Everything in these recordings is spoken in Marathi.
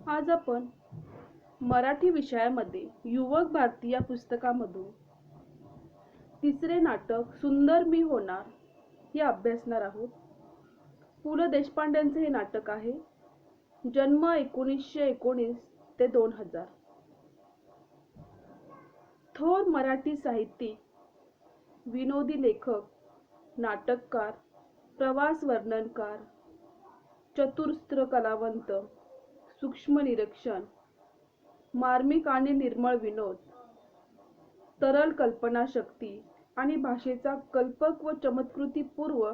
आज आपण मराठी विषयामध्ये युवक भारती या पुस्तकामधून तिसरे नाटक सुंदर मी होणार हे अभ्यासणार आहोत. पु ल देशपांडेंचे हे नाटक आहे. जन्म 1919 ते 2000. थोर मराठी साहित्यिक, विनोदी लेखक, नाटककार, प्रवास वर्णनकार, चतुरस्त्र कलावंत, सूक्ष्म निरीक्षण, मार्मिक आणि निर्मळ विनोद, तरल कल्पनाशक्ती आणि भाषेचा कल्पक व चमत्कृतीपूर्व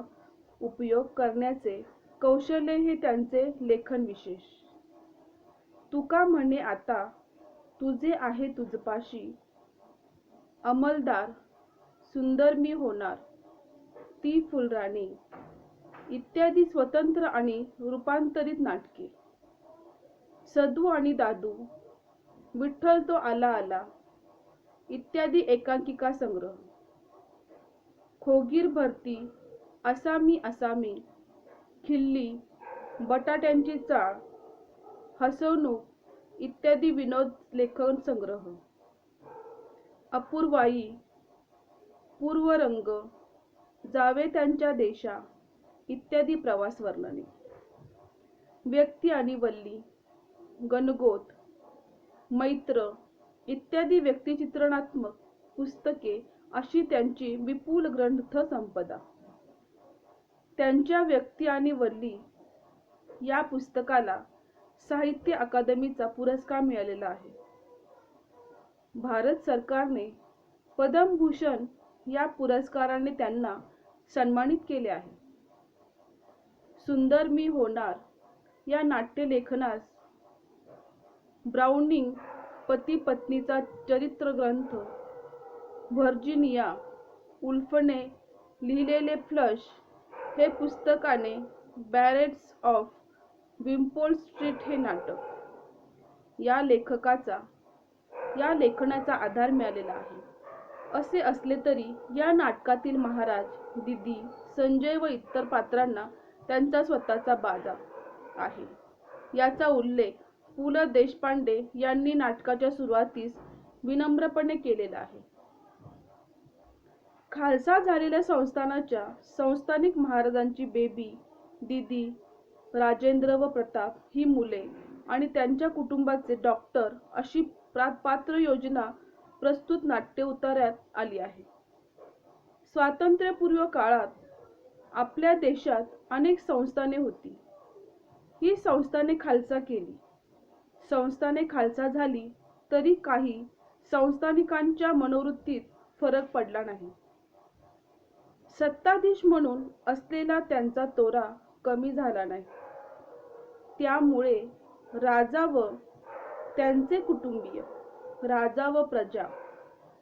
उपयोग करण्याचे कौशल्य हे त्यांचे लेखन विशेष. तुका म्हणे आता तुझे आहे तुझपाशी, अंमलदार, सुंदर मी होणार, ती फुलराणी इत्यादी स्वतंत्र आणि रूपांतरित नाटके. सदू आणि दादू, विठ्ठल तो आला आला इत्यादी एकांकिका संग्रह. खोगीर भरती, असामी, खिल्ली, बटाट्यांची चाळ, हसवणूक इत्यादी विनोद लेखन संग्रह. अपूर्वाई, पूर्वरंग, जावे त्यांच्या देशा इत्यादी प्रवास वर्णने. व्यक्ती आणि वल्ली, गणगोत, मैत्र इत्यादी व्यक्तिचित्रणात्मक पुस्तके अशी त्यांची विपुल ग्रंथसंपदा. त्यांच्या व्यक्ती आणि वल्ली या पुस्तकाला साहित्य अकादमीचा पुरस्कार मिळालेला आहे. भारत सरकारने पद्मभूषण या पुरस्काराने त्यांना सन्मानित केले आहे. सुंदर मी होणार या नाट्यलेखनास ब्राउनिंग पती पत्नीचा चरित्र ग्रंथ, व्हर्जिनिया वुल्फने लिहिलेले फ्लश हे पुस्तकाने, बॅरेट्स ऑफ विम्पोल्ड स्ट्रीट हे नाटक या लेखनाचा आधार मिळालेला आहे. असे असले तरी या नाटकातील महाराज, दिदी, संजय व इतर पात्रांना त्यांचा स्वतःचा बाजा आहे. याचा उल्लेख पु ल देशपांडे यांनी नाटकाच्या सुरुवातीस विनम्रपणे केलेला आहे. खालसा झालेल्या संस्थानाच्या संस्थानिक महाराजांची बेबी, दिदी, राजेंद्र व प्रताप ही मुले आणि त्यांच्या कुटुंबाचे डॉक्टर अशी पात्र योजना प्रस्तुत नाट्य उतार्यात आली आहे. स्वातंत्र्यपूर्व काळात आपल्या देशात अनेक संस्थाने होती. ही संस्थाने खालसा केली. संस्थाने खालसा झाली तरी काही संस्थानिकांच्या मनोवृत्तीत फरक पडला नाही. सत्ताधीश म्हणून असलेला त्यांचा तोरा कमी झाला नाही. त्यामुळे राजा व त्यांचे कुटुंबीय, राजा व प्रजा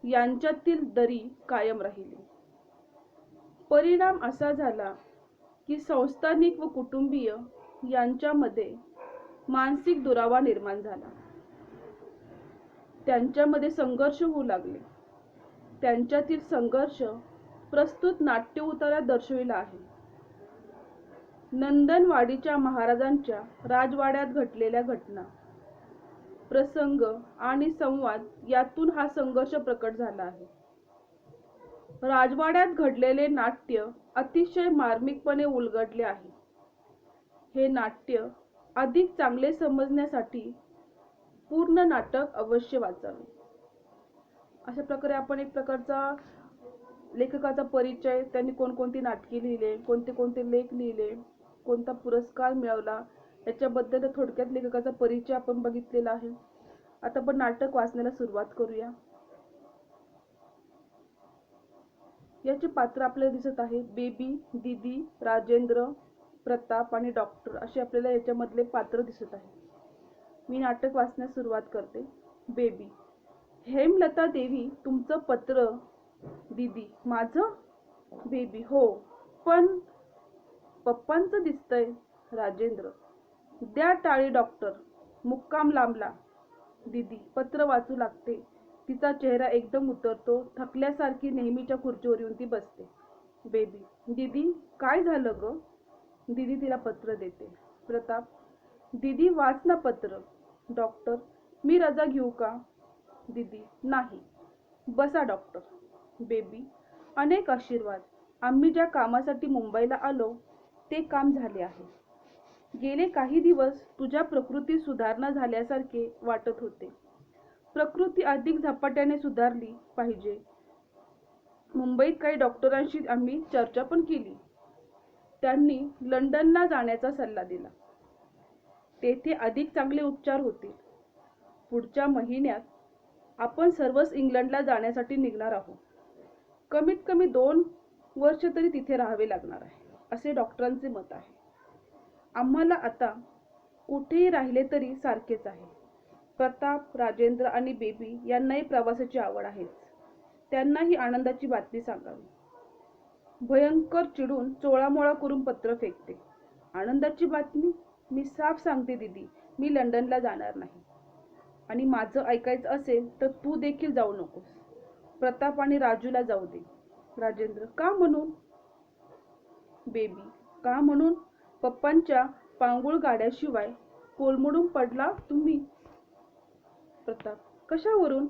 यांच्यातील दरी कायम राहिली. परिणाम असा झाला की संस्थानिक व कुटुंबीय यांच्यामध्ये मानसिक दुरावा निर्माण झाला. त्यांच्यामध्ये संघर्ष होऊ लागले. त्यांच्यातील संघर्ष प्रस्तुत नाट्य उतार्यात दर्शविला आहे. नंदनवाडीच्या महाराजांच्या राजवाड्यात घडलेल्या घटना, प्रसंग आणि संवाद यातून हा संघर्ष प्रकट झाला आहे. राजवाड्यात घडलेले नाट्य अतिशय मार्मिकपणे उलगडले आहे. हे नाट्य अधिक चांगले समजण्यासाठी पूर्ण नाटक अवश्य वाचावे. अशा प्रकारे आपण एक प्रकारचा लेखकाचा परिचय, त्यांनी कोणकोणती नाटके लिहिले, कोणते कोणते लेख लिहिले, कोणता पुरस्कार मिळवला याच्याबद्दल थोडक्यात लेखकाचा परिचय आपण बघितलेला आहे. आता आपण नाटक वाचण्याला सुरुवात करूया. याचे पात्र आपल्याला दिसत आहे. बेबी, दिदी, राजेंद्र, प्रताप आणि डॉक्टर असे आपल्याला याच्यामधले पात्र दिसत आहे. मी नाटक वाचण्यास सुरुवात करते. बेबी. हेमलता देवी, तुमचं पत्र. दिदी. माझं? बेबी. हो, पण पप्पांचं दिसतंय. राजेंद्र. द्या टाळी डॉक्टर, मुक्काम लांबला. दिदी पत्र वाचू लागते. तिचा चेहरा एकदम उतरतो. थकल्यासारखी नेहमीच्या खुर्चीवर येऊन ती बसते. बेबी. दिदी काय झालं ग? दिदी तिला पत्र देते. प्रताप. दिदी वाच ना पत्र. डॉक्टर, मी रजा घेऊ का? दीदी, नाही. बसा डॉक्टर. बेबी, अनेक आशीर्वाद. आम्ही ज्या कामासाठी मुंबईला आलो ते काम झाले आहे. गेले काही दिवस तुझ्या प्रकृती सुधारणा झाल्यासारखे वाटत होते. प्रकृती अधिक झपाट्याने सुधारली पाहिजे. मुंबईत काही डॉक्टरांशी आम्ही चर्चा पण केली. त्यांनी लंडनला जाण्याचा सल्ला दिला. तेथे अधिक चांगले उपचार होतील. पुढच्या महिन्यात आपण सर्वच इंग्लंडला जाण्यासाठी निघणार आहोत. कमीत कमी 2 वर्ष तरी तिथे राहावे लागणार आहे, असे डॉक्टरांचे मत आहे. आम्हाला आता कुठेही राहिले तरी सारखेच आहे. प्रताप, राजेंद्र आणि बेबी यांनाही प्रवासाची आवड आहेच. त्यांनाही आनंदाची बातमी सांगावी. भयंकर चिडून चोळामोळा करून पत्र फेकते. आनंदाची बातमी? मी साफ सांगते दीदी, मी लंडनला जाणार नाही. आणि माझं ऐकायचं असेल तर तू देखील जाऊ नकोस. प्रताप आणि राजूला जाऊ दे. राजेंद्र, का म्हणून? बेबी, का म्हणून? पप्पांच्या पांगुळ गाड्याशिवाय कोलमडून पडला तुम्ही. प्रताप, कशावरून?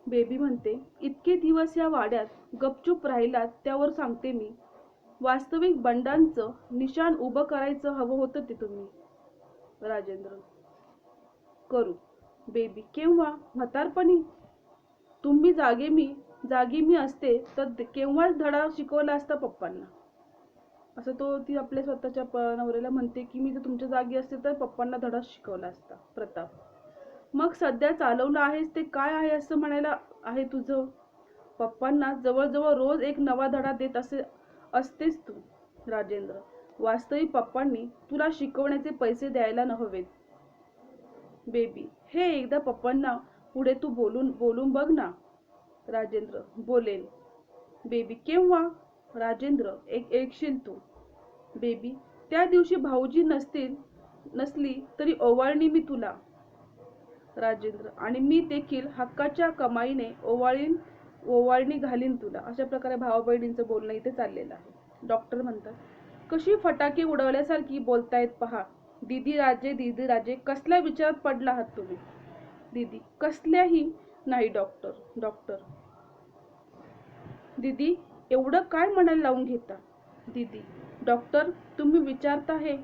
बेबी म्हणते, इतके दिवस या वाड्यात गपचूप राहिलात त्यावर सांगते मी. वास्तविक बंडांचं निशाण उभं करायचं हवं होतं ते तुम्ही. राजेंद्र, करू. बेबी, केव्हा? म्हातारपणी? तुम्ही जागी मी असते तर केव्हाच धडा शिकवला असता पप्पांना. असं ती आपल्या स्वतःच्या नवऱ्याला म्हणते की मी जर तुमच्या जागी असते तर पप्पांना धडा शिकवला असता. प्रताप, मग सध्या चालवलं आहेस ते काय आहे असं म्हणायला आहे तुझं? पप्पांना जवळजवळ रोज एक नवा धडा देत असतेस तू. राजेंद्र, वास्तविक पप्पांनी तुला शिकवण्याचे पैसे द्यायला हवेत. बेबी, हे एकदा पप्पांना पुढे तू बोलून बघ ना. राजेंद्र, बोलेल. बेबी, केव्हा? राजेंद्र, ऐकशील तू. बेबी, त्या दिवशी भाऊजी नसली तरी ओवाळणी मी तुला. राजेंद्र, आणि मी देखील हक्काच्या कमाईने ओवाळणी घालीन तुला. अशा प्रकारे भावा बहिणींचं बोलणं इथे चाललेलं आहे. डॉक्टर म्हणतात, कशी फटाके उडवल्यासारखी बोलतायत पहा. दीदी राजे, कसल्या विचारात पडला आहात तुम्ही? दीदी, कसल्याही नाही डॉक्टर. डॉक्टर, दीदी, एवढं काय म्हणायला लावून घेता? दीदी, डॉक्टर, तुम्ही विचारता हे?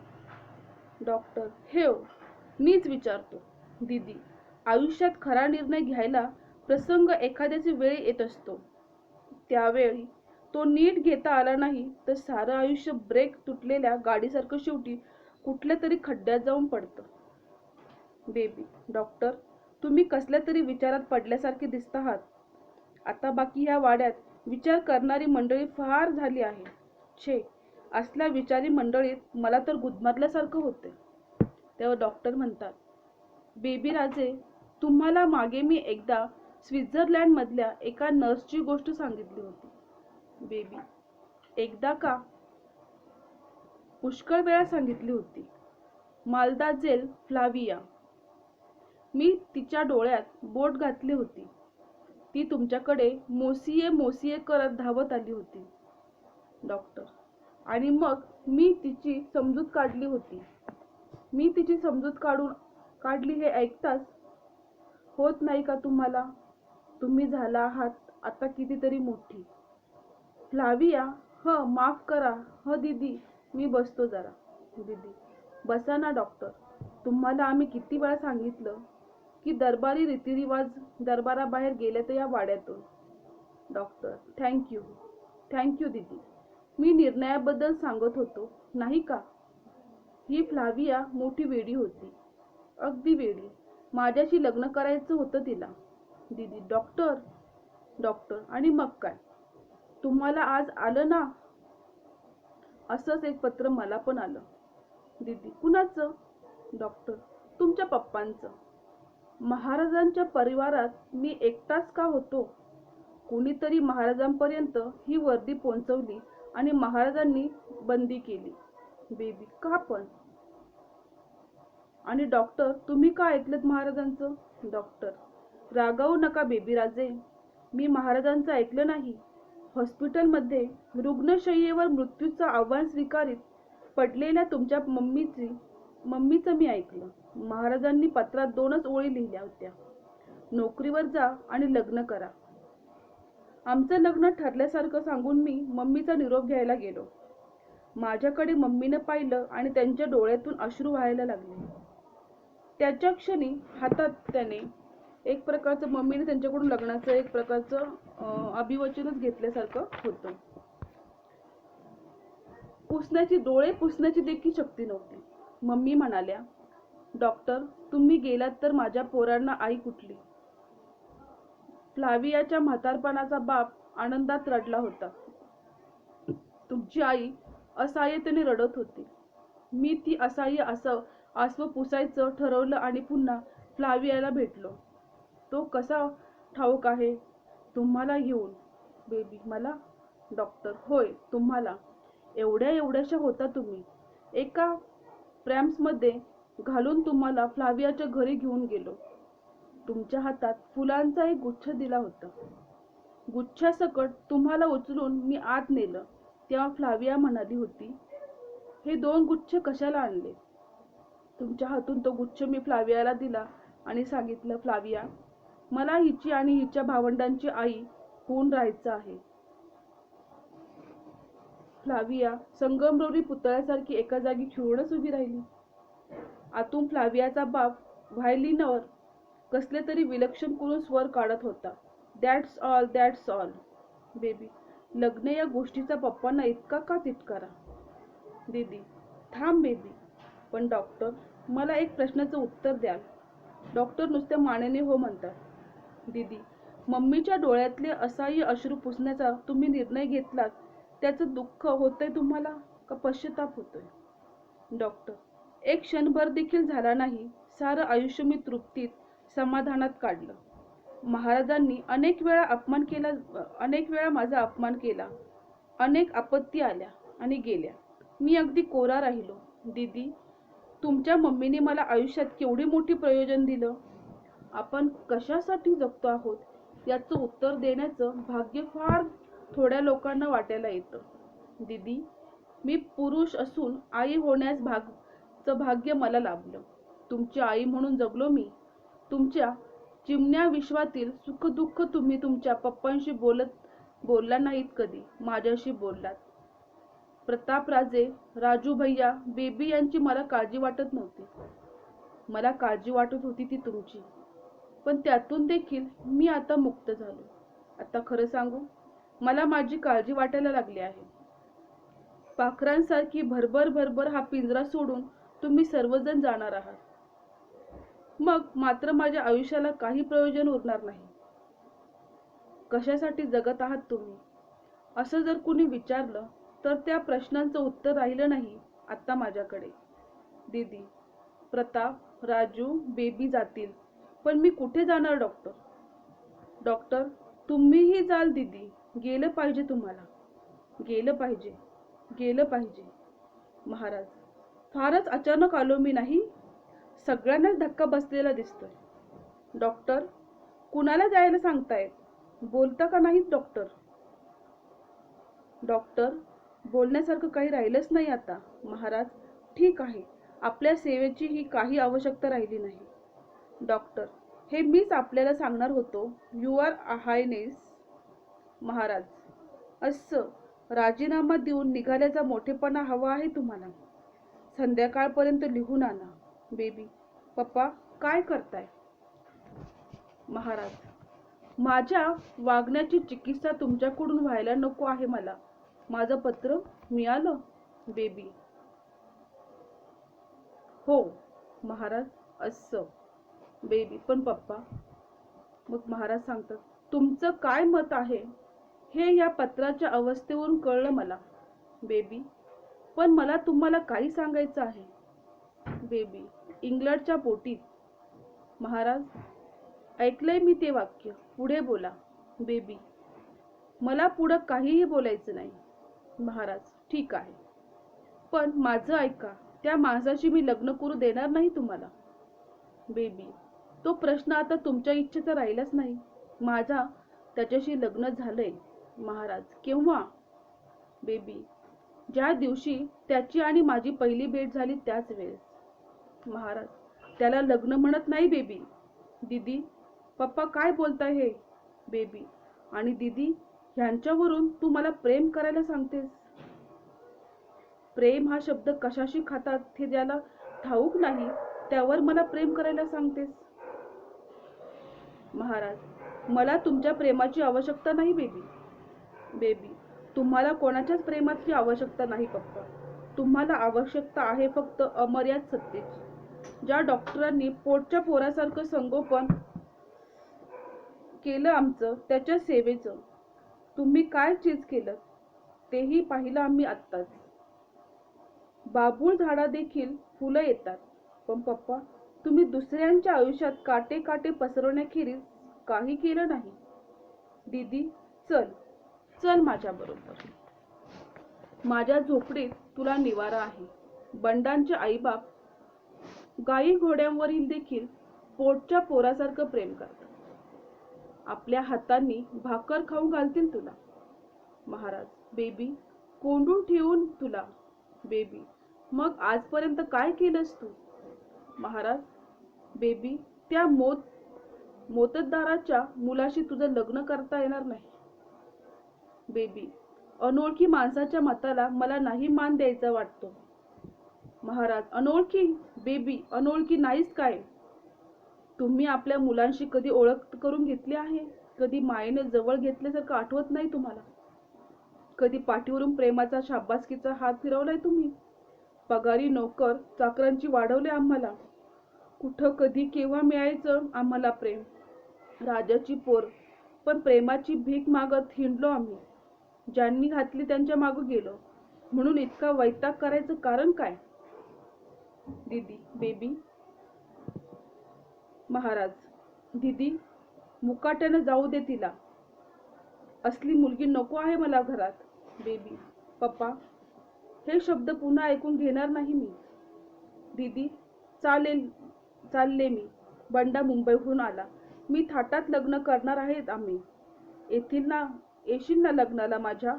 डॉक्टर, हो, मीच विचारतो. दीदी, आयुष्यात खरा निर्णय घ्यायला प्रसंग एखाद्याची वेळ येत असतो. त्यावेळी तो नीट घेता आला नाही तर सारं आयुष्य ब्रेक तुटलेल्या गाडीसारखं शेवटी कुठल्या तरी खड्ड्यात जाऊन पडतं. बेबी, डॉक्टर, तुम्ही कसल्या तरी विचारात पडल्यासारखे दिसत आहात. आता बाकी ह्या वाड्यात विचार करणारी मंडळी फार झाली आहे. छे, असल्या विचारी मंडळीत मला तर गुदमरल्यासारखं होते. तेव्हा डॉक्टर म्हणतात, बेबी राजे, तुम्हाला मागे मी एकदा स्वित्झर्लंड मधल्या एका नर्सची गोष्ट सांगितली होती. बेबी, एकदा का? पुष्कळ वेळा सांगितली होती. माल्दाजेल फ्लाविया. मी तिच्या डोळ्यात बोट घातली होती. ती तुमच्याकडे मोसिये करत धावत आली होती. डॉक्टर, आणि मग मी तिची समजूत काढली होती. मी तिची समजूत काढली हे ऐकताच होत नाही का तुम्हाला? तुम्ही झाला आहात आता कितीतरी मोठी. फ्लाविया, माफ करा. दीदी, मी बसतो जरा. दीदी, बसा ना डॉक्टर. तुम्हाला आम्ही किती वेळा सांगितलं की दरबारी रीतिरिवाज दरबाराबाहेर गेले तर या वाड्यातून. डॉक्टर, थँक्यू दीदी. मी निर्णयाबद्दल सांगत होतो नाही का? ही फ्लाविया मोठी वेडी होती, अगदी वेडी. माझ्याशी लग्न करायचं होतं तिला. दीदी, डॉक्टर, आणि मग काय? तुम्हाला आज आलं ना असंच एक पत्र मला पण आलं. दीदी, कुणाचं? डॉक्टर, तुमच्या पप्पांचं. महाराजांच्या परिवारात मी एकटाच का होतो? कुणीतरी महाराजांपर्यंत ही वर्दी पोहोचवली आणि महाराजांनी बंदी केली. बेबी, का पण? आणि डॉक्टर, तुम्ही का ऐकलत महाराजांचं? डॉक्टर, रागावू नका बेबी राजे, मी महाराजांचं ऐकलं नाही. हॉस्पिटलमध्ये रुग्णशय्येवर मृत्यूचं आव्हान स्वीकारीत पडलेल्या तुमच्या मम्मीची मम्मीचं मी ऐकलं. महाराजांनी पत्रात 2च ओळी लिहिल्या होत्या. नोकरीवर जा आणि लग्न करा. आमचं लग्न ठरल्यासारखं सांगून मी मम्मीचा निरोप घ्यायला गेलो. माझ्याकडे मम्मीनं पाहिलं आणि त्यांच्या डोळ्यातून अश्रू व्हायला लागले. त्याच्या क्षणी हातात त्याने एक प्रकारचं मम्मीने त्यांच्याकडून लग्नाचं एक प्रकारचं अभिवचनच घेतल्यासारखं होतं. डोळे पुसण्याची देखील शक्ती नव्हती. मम्मी म्हणाल्या, डॉक्टर तुम्ही गेलात तर माझ्या पोरांना आई कुठली? फ्लावियाच्या म्हातारपणाचा बाप आनंदात रडला होता. तुमची आई असहाय्यतेने रडत होती. मी ती असहाय्य आसव पुसायचं ठरवलं आणि पुन्हा फ्लावियाला भेटलो. तो कसा ठाऊक आहे? तुम्हाला घेऊन. बेबी मला? डॉक्टर होय तुम्हाला. एवढ्याशा होता तुम्ही. एका प्रॅम्समध्ये घालून तुम्हाला फ्लावियाच्या घरी घेऊन गेलो. तुमच्या हातात फुलांचा एक गुच्छ दिला होता. गुच्छासकट तुम्हाला उचलून मी आत नेलं. तेव्हा फ्लाविया म्हणाली होती, हे 2 गुच्छ कशाला आणले? तुमच्या हातून तो गुच्छ मी फ्लावियाला दिला आणि सांगितलं, फ्लाविया मला हिची आणि हिच्या भावंडांची आई होऊन राहायचं आहे. फ्लाविया संगमरवरी पुतळ्यासारखी एका जागी खिळूनच उभी राहिली. आतून फ्लावियाचा बाप व्हायलिनवर कसले तरी विलक्षण करून स्वर काढत होता. That's all, that's all. Baby लग्न या गोष्टीचा पप्पांना इतका का तिटकारा? दीदी थांब बेबी. पण डॉक्टर मला एक प्रश्नाचं उत्तर द्याल? डॉक्टर नुसत्या मानेने हो म्हणतात. दीदी मम्मीच्या डोळ्यातले असहाय्य अश्रू पुसण्याचा तुम्ही निर्णय घेतलात त्याचं दुःख होतंय तुम्हाला का पश्चाताप होतोय? डॉक्टर एक क्षणभर देखील झाला नाही. सारं आयुष्य मी तृप्तीत समाधानात काढलं. महाराजांनी अनेक वेळा माझा अपमान केला. अनेक आपत्ती आल्या आणि गेल्या. मी अगदी कोरा राहिलो. दीदी तुमच्या मम्मीने मला आयुष्यात केवढी मोठी प्रयोजन दिलं. आपण कशासाठी जगतो आहोत याचं उत्तर देण्याचं भाग्य फार थोड्या लोकांना वाटायला येतं. दीदी मी पुरुष असून आई होण्यास भाग्य मला लाभलं. तुमची आई म्हणून जगलो मी. तुमच्या चिमण्या विश्वातील सुखदुःख तुम्ही तुमच्या पप्पांशी बोलला नाहीत कधी. माझ्याशी बोललात. प्रतापराजे, राजू भैया, बेबी यांची मला काळजी वाटत नव्हती. मला काळजी वाटत होती ती तुमची. पण त्यातून देखील मी आता मुक्त झालो. आता खरं सांगू मला माझी काळजी वाटायला लागली आहे. पाखरांसारखी भरभर हा पिंजरा सोडून तुम्ही सर्वजण जाणार आहात. मग मात्र माझ्या आयुष्याला काही प्रयोजन उरणार नाही. कशासाठी जगत आहात तुम्ही असं जर कुणी विचारलं तर त्या प्रश्नांचं उत्तर राहिलं नाही आता माझ्याकडे. दीदी प्रताप, राजू, बेबी जातील पण मी कुठे जाणार डॉक्टर? डॉक्टर तुम्हीही जाल दीदी. गेलं पाहिजे तुम्हाला. गेलं पाहिजे. महाराज फारच अचानक आलो मी नाही? सगळ्यांनाच धक्का बसलेला दिसतोय. डॉक्टर कुणाला जायला सांगतायत? बोलता का नाहीत डॉक्टर? डॉक्टर बोलण्यासारखं काही राहिलंच नाही आता. महाराज ठीक आहे. आपल्या सेवेची ही काही आवश्यकता राहिली नाही. डॉक्टर हे मीच आपल्याला सांगणार होतो. Your Highness. महाराज असं राजीनामा देऊन निघाल्याचा मोठेपणा हवा आहे तुम्हाला. संध्याकाळपर्यंत लिहून आणा. बेबी पप्पा काय करताय? महाराज माझ्या वागण्याची चिकित्सा तुमच्याकडून व्हायला नको आहे मला. माझं पत्र मिळालं? बेबी हो महाराज. असं. बेबी पण पप्पा. मग महाराज सांगतात, तुमचं काय मत आहे हे या पत्राच्या अवस्थेवरून कळलं मला. बेबी पण मला तुम्हाला काही सांगायचं आहे. बेबी इंग्लंडच्या बोटीत. महाराज ऐकलंय मी ते वाक्य. पुढे बोला. बेबी मला पुढं काहीही बोलायचं नाही. महाराज ठीक आहे. पण माझं ऐका. त्या माणसाशी मी लग्न करू देणार नाही तुम्हाला. बेबी तो प्रश्न आता तुमच्या इच्छेचा राहिलाच नाही. माझा त्याच्याशी लग्न झालंय. महाराज केव्हा? बेबी ज्या दिवशी त्याची आणि माझी पहिली भेट झाली त्याच वेळेस. महाराज, त्याला लग्न म्हणत नाही बेबी. दीदी, पप्पा काय बोलताय हे? बेबी, आणि दीदी, ह्यांच्यावरून तू मला प्रेम करायला सांगतेस? प्रेम हा शब्द कशाशी खातात हे ज्याला ठाऊक नाही त्यावर मला प्रेम करायला सांगतेस? महाराज, मला तुमच्या प्रेमाची आवश्यकता नाही बेबी. बेबी, तुम्हाला कोणाच्याच प्रेमाची आवश्यकता नाही पप्पा. तुम्हाला आवश्यकता आहे फक्त अमर्याद सत्तेची. ज्या डॉक्टरांनी पोटच्या पोरासारखं संगोपन केलं आमचं, त्याच्या सेवेचं तुम्ही काय चीज केलं तेही पाहिलं आम्ही आत्ताच. बाबूळ झाडा देखील फुलं येतात, पण पप्पा, तुम्ही दुसऱ्यांच्या आयुष्यात काटे काटे पसरवण्याखेरीज काही केलं नाही. दीदी, चल चल माझ्याबरोबर. माझ्या झोपडीत तुला निवारा आहे. बंडांचे आईबाप गाई घोड्यांवरील देखील पोटच्या पोरासारखं प्रेम करतात. आपल्या हातांनी भाकर खाऊ घालतील तुला. महाराज, बेबी, कोंडून ठेवून तुला. बेबी, मग आजपर्यंत काय केलंस तू? महाराज, बेबी, त्या मोत्तद्दाराच्या मुलाशी तुझं लग्न करता येणार नाही. बेबी, अनोळखी माणसाच्या मताला मला नाही मान द्यायचा वाटतो. महाराज, अनोळखी? बेबी, अनोळखी नाहीच काय? तुम्ही आपल्या मुलांशी कधी ओळख करून घेतली आहे? कधी मायेने जवळ घेतल्यासारखं आठवत नाही तुम्हाला? कधी पाठीवरून प्रेमाचा शाबासकीचा हात फिरवलाय तुम्ही? पगारी नोकर चाकरांची वाढवले आम्हाला. कुठं कधी केव्हा मिळायचं आम्हाला प्रेम? राजाची पोर, पण प्रेमाची भीक मागत हिंडलो आम्ही. ज्यांनी घातली त्यांच्या मागं गेलो. म्हणून इतका वैताग करायचं कारण काय? दीदी, बेबी. महाराज, दीदी, मुकाट्यानं जाऊ दे तिला. असली मुलगी नको आहे मला घरात. बेबी, पप्पा, हे शब्द पुन्हा ऐकून घेणार नाही मी. दीदी, चालले मी. बंडा मुंबईहून आला. मी थाटात लग्न करणार आहेत आम्ही. येशील ना लग्नाला माझ्या?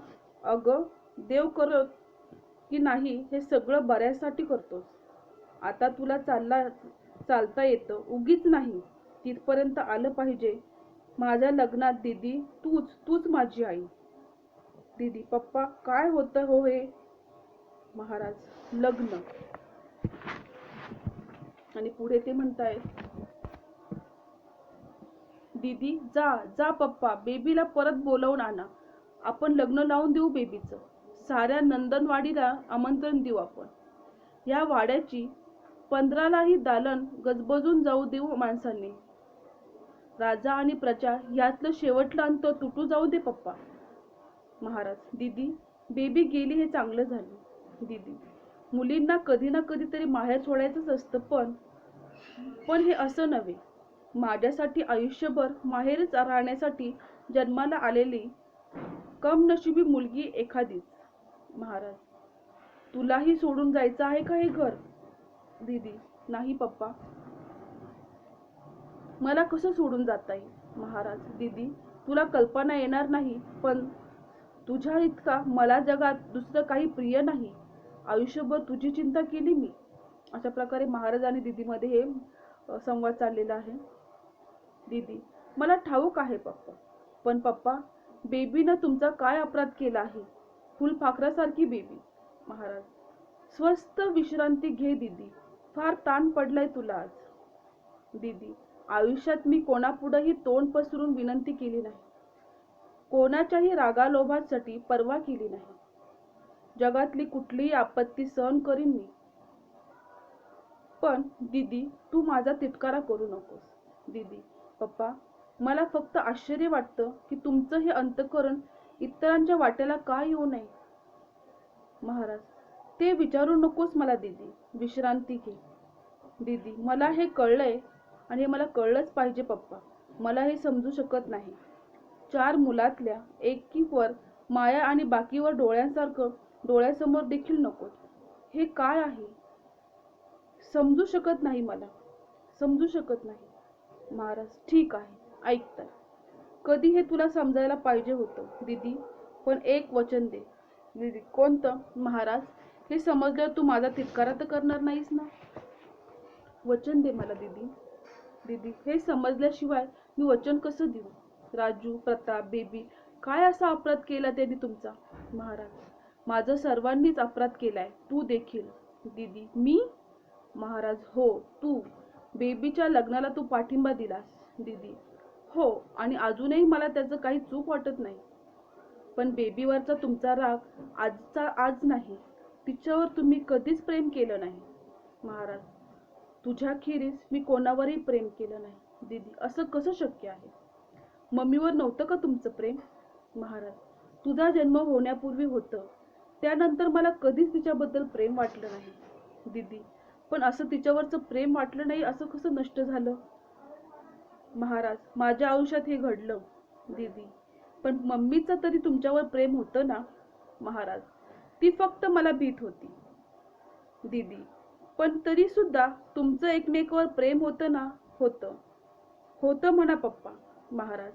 अगं, देव करत की नाही हे सगळं बऱ्यासाठी करतोस. आता तुला चालता येतं, उगीच नाही. तिथपर्यंत आलं पाहिजे. माझ्या लग्नात दीदी, तूच माझी आई. दीदी, पप्पा, काय होतं हो हे? महाराज, लग्न. आणि पुढे ते म्हणतायत, दीदी, जा पप्पा, बेबीला परत बोलावून आणा. आपण लग्न लावून देऊ बेबीचं. साऱ्या नंदनवाडीला आमंत्रण देऊ आपण. या वाड्याची 15लाही दालन गजबजून जाऊ देऊ माणसांनी. राजा आणि प्रजा यातलं शेवटलं अंत तुटू जाऊ दे पप्पा. महाराज, दीदी, बेबी गेली हे चांगलं झालं. दीदी, मुलींना कधी ना कधी तरी माहेर सोडायचंच असतं, पण हे असं नव्हे. माझ्यासाठी आयुष्यभर माहेरच राहण्यासाठी जन्माला आलेली कमनशिबी मुलगी एखादीच. महाराज, तुलाही सोडून जायचं आहे का हे घर? दीदी, नाही पप्पा, मला कसं सोडून जाता येईल? महाराज, दीदी, तुला कल्पना येणार नाही, पण तुझ्या इतका मला जगात दुसरं काही प्रिय नाही. आयुष्यभर तुझी चिंता केली मी. अशा प्रकारे महाराज आणि दीदीमध्ये हे संवाद चाललेला आहे. दीदी, मला ठाऊक आहे पप्पा, पण पप्पा, बेबीनं तुमचा काय अपराध केला आहे? फुलपाखरासारखी बेबी. महाराज, स्वस्त विश्रांती घे दीदी, फार ताण पडलाय तुला आज. दीदी, आयुष्यात मी कोणापुढेही तोंड पसरून विनंती केली नाही. कोणाच्याही रागालोभासाठी पर्वा केली नाही. जगातली कुठलीही आपत्ती सहन करीन मी. पण दीदी, तू माझा तिटकारा करू नकोस. दीदी, पप्पा, मला फक्त आश्चर्य वाटतं की तुमचं हे अंतःकरण इतरांच्या वाट्याला का येऊ नये? महाराज, ते विचारू नकोस मला दीदी, विश्रांती घे. दीदी, मला हे कळलंय आणि हे मला कळलंच पाहिजे पप्पा. मला हे समजू शकत नाही. 4 मुलातल्या एकीवर माया आणि बाकीवर डोळ्यांसारखं डोळ्यासमोर देखील नकोत. हे काय आहे? समजू शकत नाही मला. समजू शकत नाही. महाराज, ठीक आहे, ऐकताय. कधी हे तुला समजायला पाहिजे होतं दीदी, पण एक वचन दे. दीदी, कोणतं? महाराज, हे समजल्यावर तू माझा तिटकारा तर करणार नाहीस ना? वचन दे मला दीदी. दीदी, हे समजल्याशिवाय मी वचन कसं देऊ? राजू, प्रताप, बेबी, काय असा अपराध केला त्यांनी तुमचा? महाराज, माझा सर्वांनीच अपराध केलाय, तू देखील. दीदी, मी? महाराज, हो तू. बेबीच्या लग्नाला तू पाठिंबा दिलास. दीदी, हो, आणि अजूनही मला त्याचं काही चूक वाटत नाही. पण बेबीवरचा तुमचा राग आजचा आज नाही. तिच्यावर तुम्ही कधीच प्रेम केलं नाही. महाराज, तुझ्याखेरीज मी कोणावरही प्रेम केलं नाही. दीदी, असं कसं शक्य आहे? मम्मीवर नव्हतं का तुमचं प्रेम? महाराज, तुझा जन्म होण्यापूर्वी होतं. त्यानंतर मला कधीच तिच्याबद्दल प्रेम वाटलं नाही. दीदी, पण असं तिच्यावरचं प्रेम वाटलं नाही असं कसं नष्ट झालं? महाराज, माझ्या आयुष्यात हे घडलं. दीदी, पण मम्मीचं तरी तुमच्यावर प्रेम होतं ना? महाराज, ती फक्त मला भीत होती. दीदी, पण तरी सुद्धा तुमचं एकमेकावर प्रेम होतं ना? होतं. होतं म्हणा पप्पा. महाराज,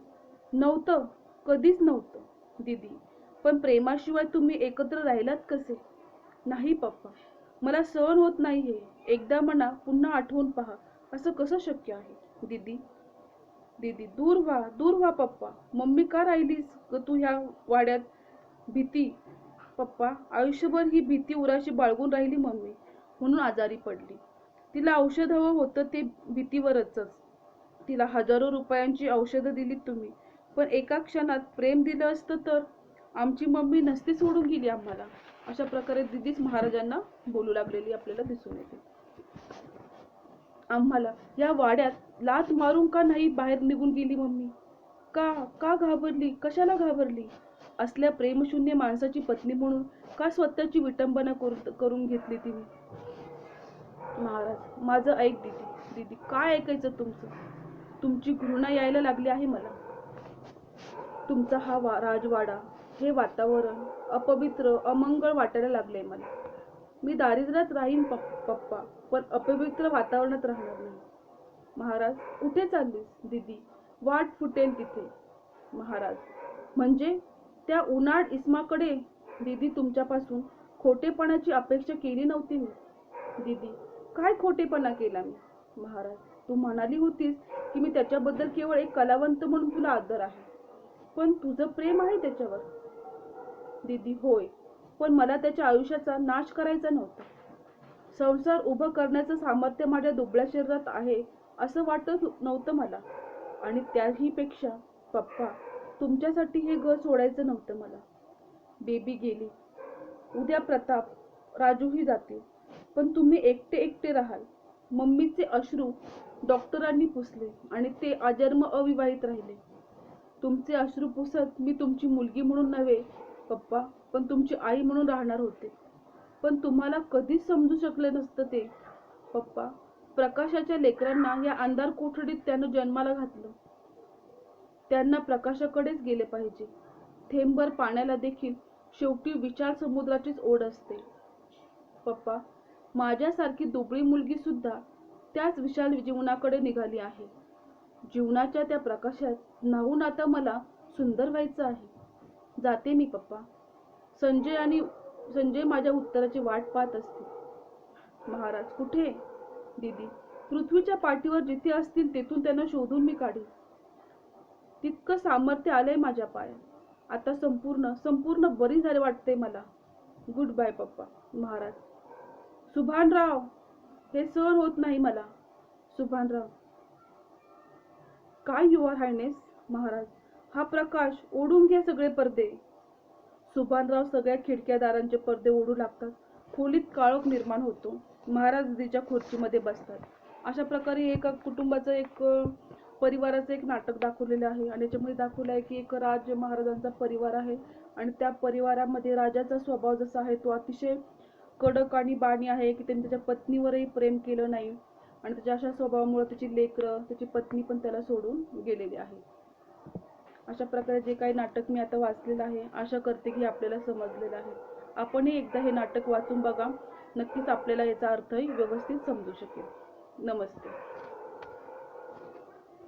नव्हतं, कधीच नव्हतं. दीदी, पण प्रेमाशिवाय तुम्ही एकत्र राहिलात कसे? नाही पप्पा, मला सहन होत नाही हे. एकदा म्हणा, पुन्हा आठवून पहा, असं कसं शक्य आहे? दीदी, दीदी, दूर व्हा पप्पा. मम्मी का राहिलीस ग तू ह्या वाड्यात? भीती. पप्पा, आयुष्यभर ही भीती उराशी बाळगून राहिली मम्मी, म्हणून आजारी पडली. तिला औषध हवं होतं ते भीतीवरच. तिला हजारो रुपयांची औषधं दिलीत तुम्ही, पण एका क्षणात प्रेम दिलं असतं तर आमची मम्मी नसती सोडून गेली आम्हाला. अशा प्रकारे दिदीच महाराजांना बोलू लागलेली आपल्याला दिसून येते. आम्हाला या वाड्यात लाथ मारून का नाही बाहेर निघून गेली मम्मी? का का घाबरली? कशाला घाबरली? असल्या प्रेमशून्य माणसाची पत्नी म्हणून का स्वतःची विटंबना करून घेतली तिने? महाराज, माझं ऐक दीदी. दीदी, काय ऐकायचं तुमचं? तुमची घृणा यायला लागली आहे मला. तुमचा हा राजवाडा, हे वातावरण अपवित्र, अमंगळ वाटायला लागलंय मला. मी दारिद्र्यात राहीन पप्पा, पण अपवित्र वातावरणात राहणार नाही. महाराज, कुठे चाललीस? दीदी, वाट फुटेल तिथे. महाराज, म्हणजे त्या उन्हाळ इस्माकडे? दीदी, तुमच्यापासून खोटेपणाची अपेक्षा केली नव्हती मी. दीदी, काय खोटेपणा केला मी? महाराज, तू म्हणाली होतीस की मी त्याच्याबद्दल केवळ एक कलावंत म्हणून तुला आदर आहे, पण तुझं प्रेम आहे त्याच्यावर. दीदी, होय, पण मला त्याच्या आयुष्याचा नाश करायचा नव्हता. संसार उभं करण्याचं सामर्थ्य माझ्या दुबळ्या शरीरात आहे असं वाटत नव्हतं मला. आणि त्याहीपेक्षा पप्पा, तुमच्यासाठी हे घर सोडायचं नव्हतं मला. बेबी गेली, उद्या प्रताप, राजूही जातील, पण तुम्ही एकटे एकटे राहाल. मम्मीचे अश्रू डॉक्टरांनी पुसले आणि ते अजन्म अविवाहित राहिले. तुमचे अश्रू पुसत मी तुमची मुलगी म्हणून नव्हे पप्पा, पण तुमची आई म्हणून राहणार होते. पण तुम्हाला कधीच समजू शकले नसतं ते पप्पा. प्रकाशाच्या लेकरांना या अंधार कोठडीत त्यानं जन्माला घातलं. त्यांना प्रकाशाकडेच गेले पाहिजे. थेंबभर पाण्याला देखील शेवटी विशाल समुद्राचीच ओढ असते. पप्पा, माझ्यासारखी दुबळी मुलगी सुद्धा त्याच विशाल जीवनाकडे निघाली आहे. जीवनाच्या त्या प्रकाशात न्हाऊन आता मला सुंदर व्हायचं आहे. जाते मी पप्पा. संजय माझ्या उत्तराची वाट पाहत असतील. महाराज, कुठे? दीदी, पृथ्वीच्या पाठीवर जिथे असतील तेथून त्यांना शोधून मी काढीन. तितकं सामर्थ्य आलंय माझ्या पायात. आता संपूर्ण बरी झाले वाटते मला. गुड बाय पप्पा. महाराज, सुभानराव, हे सहन होत नाही मला. सुभानराव, काय युअर हायनेस? महाराज, हा प्रकाश, ओढून घ्या सगळे पडदे. सुभानराव सगळ्या खिडक्या दारांचे पडदे ओढू लागतात. खोलीत काळोख निर्माण होतो. महाराज दीदीच्या खुर्चीमध्ये बसतात. अशा प्रकारे एका कुटुंबाचं, एक परिवाराचं एक नाटक दाखवलेलं आहे. आणि याच्यामध्ये दाखवलं आहे की एक राज महाराजांचा परिवार आहे आणि त्या परिवारामध्ये राजाचा स्वभाव जसा आहे तो अतिशय कडक आणि बाणी आहे की त्यांनी त्याच्या पत्नीवरही प्रेम केलं नाही आणि त्याच्या अशा स्वभावामुळे त्याची लेकरं, त्याची पत्नी पण त्याला सोडून गेलेली आहे. अशा प्रकारे जे काही नाटक मी आता वाचलेलं आहे, आशा करते की आपल्याला समजलेलं आहे. आपणही एकदा हे नाटक वाचून बघा. नक्कीच आपल्याला याचा अर्थही व्यवस्थित समजू शकेल. नमस्ते.